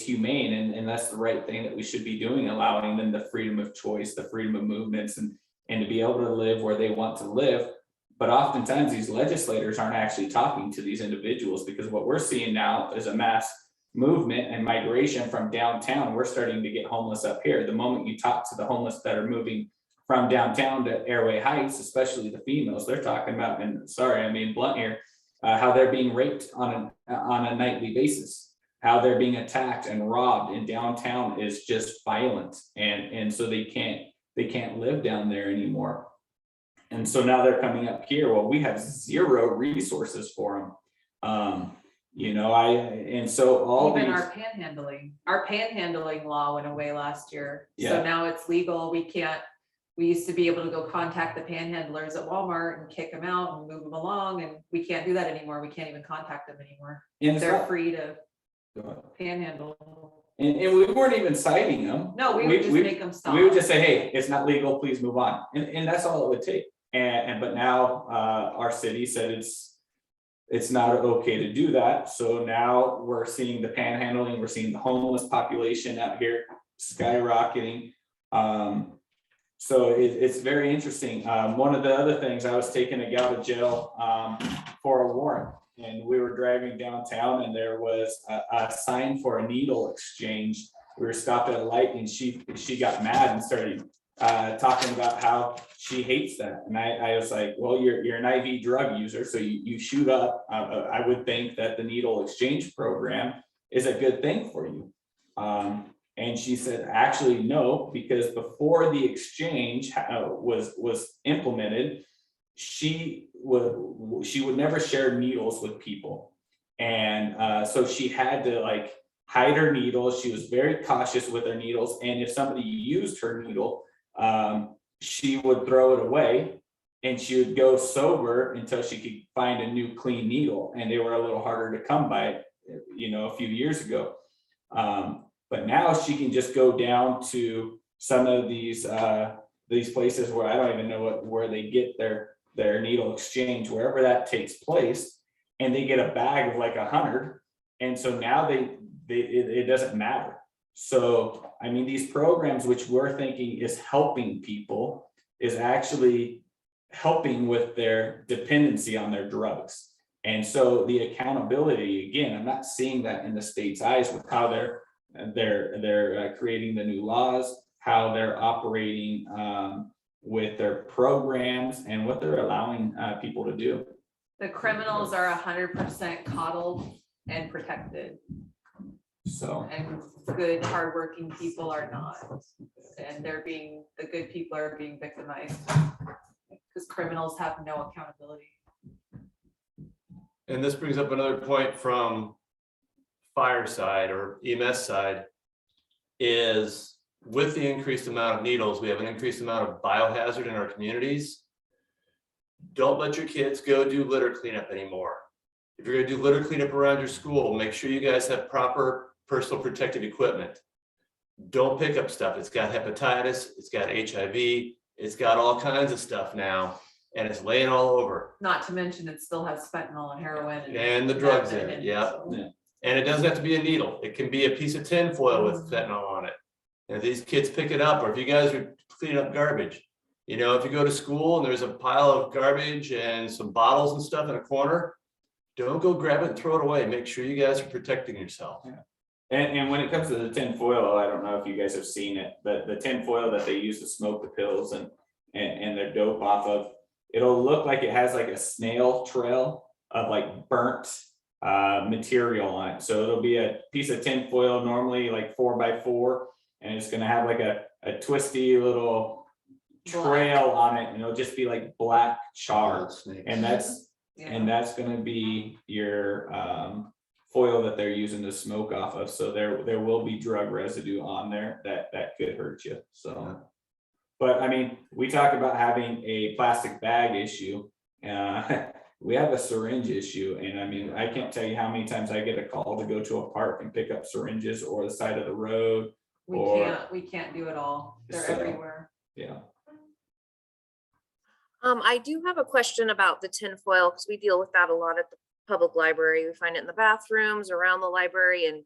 humane, and that's the right thing that we should be doing, allowing them the freedom of choice, the freedom of movements, and to be able to live where they want to live. But oftentimes these legislators aren't actually talking to these individuals, because what we're seeing now is a mass movement and migration from downtown. We're starting to get homeless up here. The moment you talk to the homeless that are moving from downtown to Airway Heights, especially the females, they're talking about, and sorry, I mean blunt here, how they're being raped on a nightly basis, how they're being attacked and robbed, and downtown is just violent, and so they can't live down there anymore. And so now they're coming up here. Well, we have zero resources for them. You know, and so all Even these, our panhandling law went away last year. Yeah. So now it's legal. We used to be able to go contact the panhandlers at Walmart and kick them out and move them along, and we can't do that anymore. We can't even contact them anymore. and it's They're not- free to panhandle. and we weren't even citing them. No, we would just make them stop. We would just say, hey, it's not legal, please move on. And that's all it would take. But now our city said it's not okay to do that. So now we're seeing the panhandling, we're seeing the homeless population out here skyrocketing. So it's very interesting. One of the other things, I was taking a gal to jail for a warrant, and we were driving downtown, and there was a sign for a needle exchange. We were stopped at a light, and she got mad and started talking about how she hates that. And I was like, well, you're an IV drug user, so you shoot up. I would think that the needle exchange program is a good thing for you. And she said, actually, no, because before the exchange was implemented, she would never share needles with people. And so she had to like hide her needles. She was very cautious with her needles. And if somebody used her needle, she would throw it away, and she would go sober until she could find a new clean needle. And they were a little harder to come by, you know, a few years ago. But now she can just go down to some of these places where I don't even know where they get their needle exchange, wherever that takes place, and they get a bag of like 100. And so now it doesn't matter. So, I mean, these programs, which we're thinking is helping people, is actually helping with their dependency on their drugs. And so the accountability, again, I'm not seeing that in the state's eyes with how they're creating the new laws, how they're operating with their programs, and what they're allowing people to do. The criminals are 100% coddled and protected, So, and good, hardworking people are not. And the good people are being victimized because criminals have no accountability. And this brings up another point from fire side or EMS side, is with the increased amount of needles, we have an increased amount of biohazard in our communities. Don't let your kids go do litter cleanup anymore. If you're gonna do litter cleanup around your school, make sure you guys have proper personal protective equipment. Don't pick up stuff. It's got hepatitis, it's got HIV, it's got all kinds of stuff now, and it's laying all over. Not to mention it still has fentanyl and heroin. And the drugs in it, yeah. And it doesn't have to be a needle. It can be a piece of tin foil with fentanyl on it. And if these kids pick it up, or if you guys are cleaning up garbage, you know, if you go to school and there's a pile of garbage and some bottles and stuff in a corner, don't go grab it and throw it away. Make sure you guys are protecting yourself. Yeah. And when it comes to the tin foil, I don't know if you guys have seen it, but the tin foil that they use to smoke the pills and their dope off of, it'll look like it has like a snail trail of like burnt material on it. So it'll be a piece of tin foil, normally like 4x4, and it's gonna have like a twisty little trail on it, and it'll just be like black char. And that's gonna be your foil that they're using to smoke off of. So there will be drug residue on there that could hurt you. So, but I mean, we talk about having a plastic bag issue. We have a syringe issue, and I mean, I can't tell you how many times I get a call to go to a park and pick up syringes or the side of the road. We can't do it all. They're So, everywhere. Yeah. I do have a question about the tinfoil, because we deal with that a lot at the public library. We find it in the bathrooms, around the library, and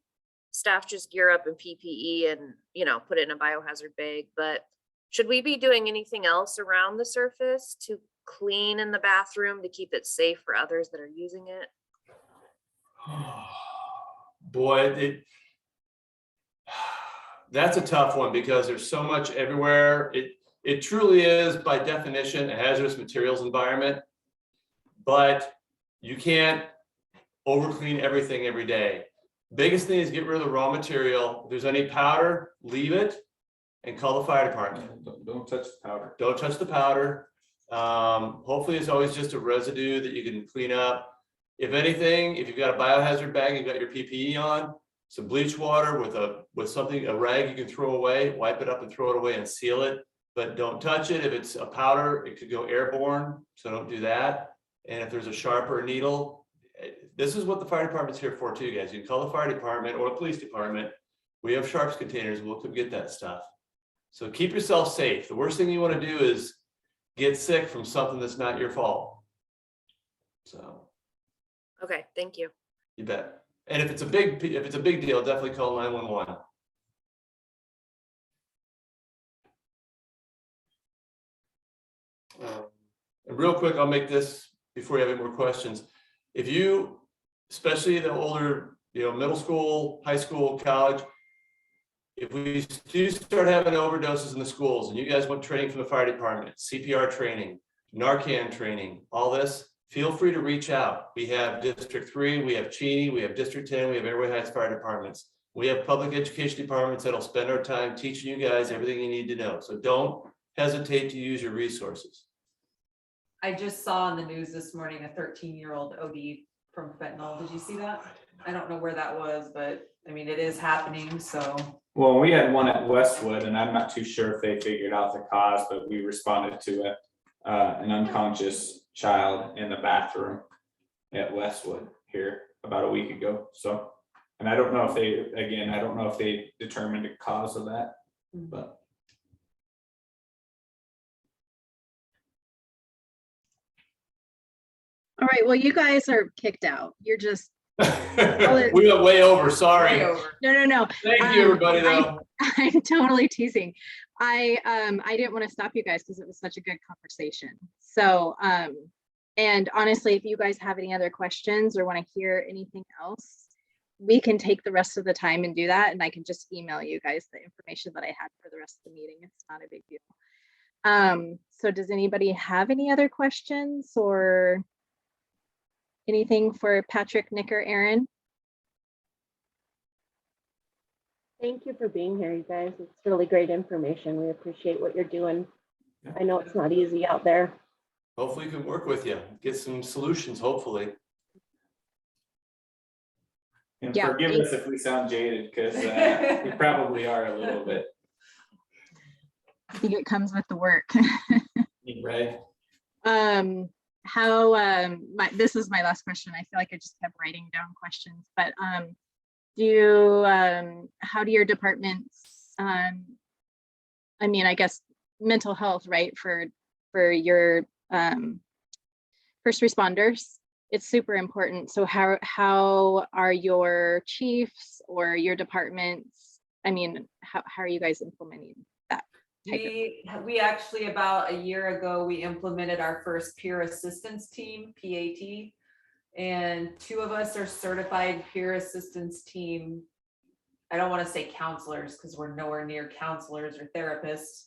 staff just gear up in PPE and, you know, put it in a biohazard bag. But should we be doing anything else around the surface to clean in the bathroom to keep it safe for others that are using it? Boy, that's a tough one because there's so much everywhere. It truly is by definition a hazardous materials environment, but you can't over clean everything every day. Biggest thing is get rid of the raw material. If there's any powder, leave it and call the fire department. Don't touch the powder. Don't touch the powder. Hopefully it's always just a residue that you can clean up. If anything, if you've got a biohazard bag, you've got your PPE on, some bleach water with something, a rag you can throw away, wipe it up and throw it away and seal it, but don't touch it. If it's a powder, it could go airborne, so don't do that. And if there's a sharper needle, this is what the fire department's here for too, guys. You can call the fire department or the police department. We have sharps containers, we'll come get that stuff. So keep yourself safe. The worst thing you want to do is get sick from something that's not your fault. So. Okay, thank you. You bet. And if it's a big deal, definitely call 911. And real quick, I'll make this before you have any more questions. If you, especially the older, middle school, high school, college, if we do start having overdoses in the schools and you guys want training from the fire department, CPR training, Narcan training, all this, feel free to reach out. We have District 3, we have Cheney, we have District 10, we have Airway Heights Fire Departments. We have public education departments that'll spend our time teaching you guys everything you need to know. So don't hesitate to use your resources. I just saw on the news this morning a 13-year-old OD from fentanyl. Did you see that? I don't know where that was, but I mean, it is happening, so. Well, we had one at Westwood, and I'm not too sure if they figured out the cause, but we responded to it. An unconscious child in the bathroom at Westwood here about a week ago. So, and I don't know if they determined the cause of that, but. All right, well, you guys are kicked out. You're just, We went way over, sorry. Way over. no. Thank you, everybody, though. I'm totally teasing. I didn't want to stop you guys because it was such a good conversation. So, and honestly, if you guys have any other questions or want to hear anything else, we can take the rest of the time and do that. And I can just email you guys the information that I had for the rest of the meeting. It's not a big deal. So does anybody have any other questions or anything for Patrick, Nick, or Aaron? Thank you for being here, you guys. It's really great information. We appreciate what you're doing. I know it's not easy out there. Hopefully we can work with you, get some solutions, hopefully. And Yeah, forgive us if we sound jaded, because we probably are a little bit. I think it comes with the work. Right. This is my last question. I feel like I just kept writing down questions, but how do your departments, I guess mental health, right, for your first responders, it's super important. So how are your chiefs or your departments, how are you guys implementing that? We actually, about a year ago, we implemented our first peer assistance team, PAT. And 2 of us are certified peer assistance team. I don't want to say counselors because we're nowhere near counselors or therapists,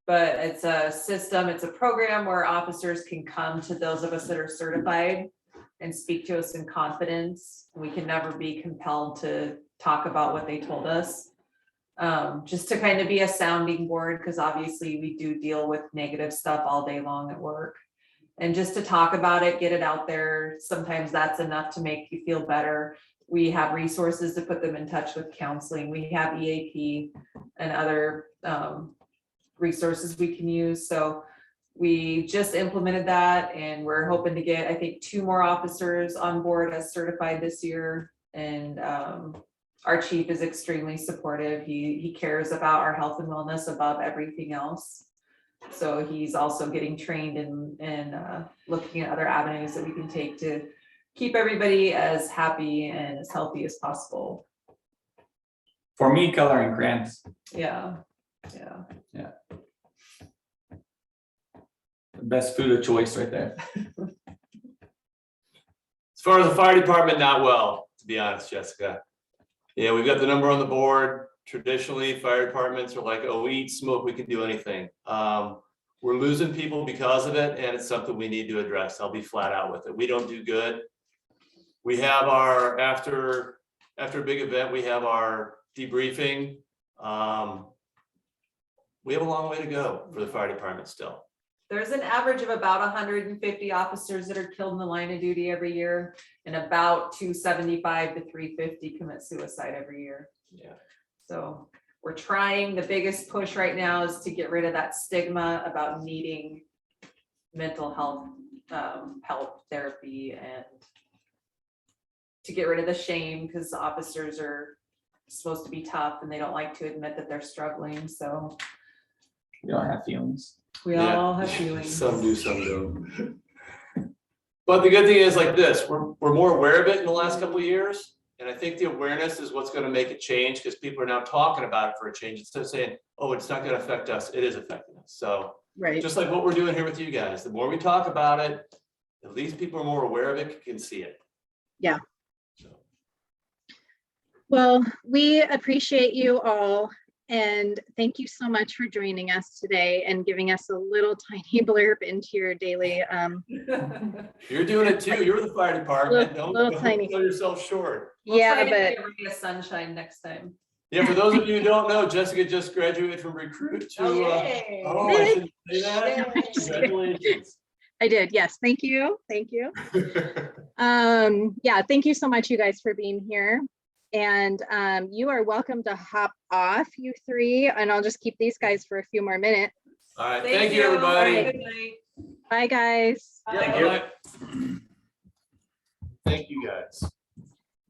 but it's a system, it's a program where officers can come to those of us that are certified and speak to us in confidence. We can never be compelled to talk about what they told us. Just to kind of be a sounding board, because obviously we do deal with negative stuff all day long at work. And just to talk about it, get it out there. Sometimes that's enough to make you feel better. We have resources to put them in touch with counseling. We have EAP and other resources we can use. So we just implemented that, and we're hoping to get, I think, 2 more officers on board as certified this year. And our chief is extremely supportive. He cares about our health and wellness above everything else. So he's also getting trained in looking at other avenues that we can take to keep everybody as happy and as healthy as possible. For me, coloring grants. Yeah. Best food of choice right there. As far as the fire department, not well, to be honest, Jessica. Yeah, we've got the number on the board. Traditionally, fire departments are like, oh, we eat smoke, we can do anything. We're losing people because of it, and it's something we need to address. I'll be flat out with it. We don't do good. We have our, after a big event, we have our debriefing. We have a long way to go for the fire department still. There's an average of about 150 officers that are killed in the line of duty every year, and about 275 to 350 commit suicide every year. Yeah. So we're trying, the biggest push right now is to get rid of that stigma about needing mental health help, therapy, and to get rid of the shame, because officers are supposed to be tough and they don't like to admit that they're struggling. So We don't have feelings. we Yeah. all have feelings. Some do, some don't. But the good thing is like this, we're more aware of it in the last couple of years. And I think the awareness is what's going to make it change, because people are now talking about it for a change instead of saying, oh, it's not going to affect us. It is affecting us. So Right. just like what we're doing here with you guys, the more we talk about it, at least people are more aware of it, can see it. Yeah. So, Well, we appreciate you all, and thank you so much for joining us today and giving us a little tiny blurb into your daily. you're doing it too. You're the fire department. Little Don't tiny. sell yourself short. We'll try Yeah, to but get a ray of sunshine next time. Yeah, for those of you who don't know, Jessica just graduated from recruit to, Okay. oh, I shouldn't say that. Yay. Congratulations. I did. Yes. Thank you. Thank you. Yeah, thank you so much, you guys, for being here. And you are welcome to hop off, you three, and I'll just keep these guys for a few more minutes. All right, thank you, everybody. Good night. Bye, guys. Yeah, Thank you. bye. Thank you, guys.